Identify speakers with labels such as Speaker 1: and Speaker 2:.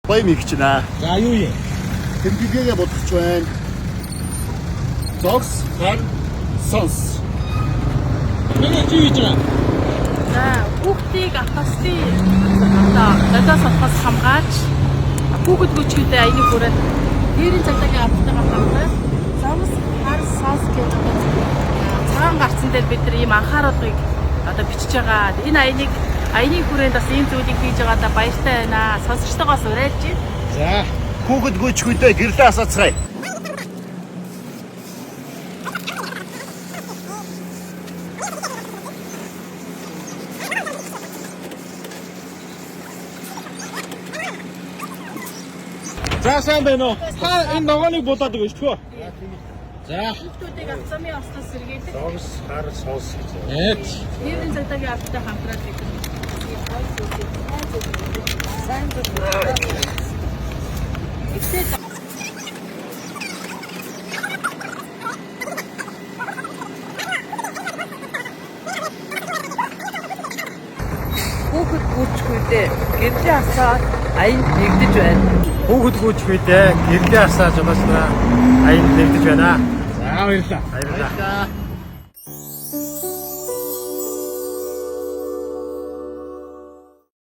Speaker 1: Гоё мэгчнэ.
Speaker 2: За юу юм?
Speaker 1: Тэмдэглэгээ бодож байна. Зогс, хар, сонс.
Speaker 2: Миний чи хийж байгаа.
Speaker 3: За хүүхдийг авахсны одоо надаас авахс хамгааж хүүхэд гүчгүүдээ аяны хүрээд дээрийн цагтаагийн авалтайгаа хамгааж замс хар сонс гэдэг цагаан гарцсан дээр бид нар ийм анхааруулгыг одоо бичиж байгаа. Энэ аяны хүрээнд бас ийм зүйлийг хийж байгаадаа баяртай байна. Сонсогчтойгоос уриалж байна.
Speaker 2: За
Speaker 1: Хүүхэд гүйчгүүдээ гэрлээ асаацгаая.
Speaker 2: за сайн байна уу? Та энэ ногооныг будаадаг гэж тгөө. За
Speaker 3: Хүүхдүүдийг авцамын ослоос сэргээдэг.
Speaker 1: Зогс, хар, сонс гэж.
Speaker 2: эт
Speaker 3: Дээрийн цагтаагийн авалттай хамтраад бид нар сайн зүйл. Хүүхэд гүйчгүүдээ гэрлийн асаад аянд нэгдэж байна.
Speaker 4: Хүүхэд гүйчгүүдээ гэрлийн асааж угаснаа аянд нэгдэж байна.
Speaker 2: за баярлалаа.
Speaker 4: Баярлалаа.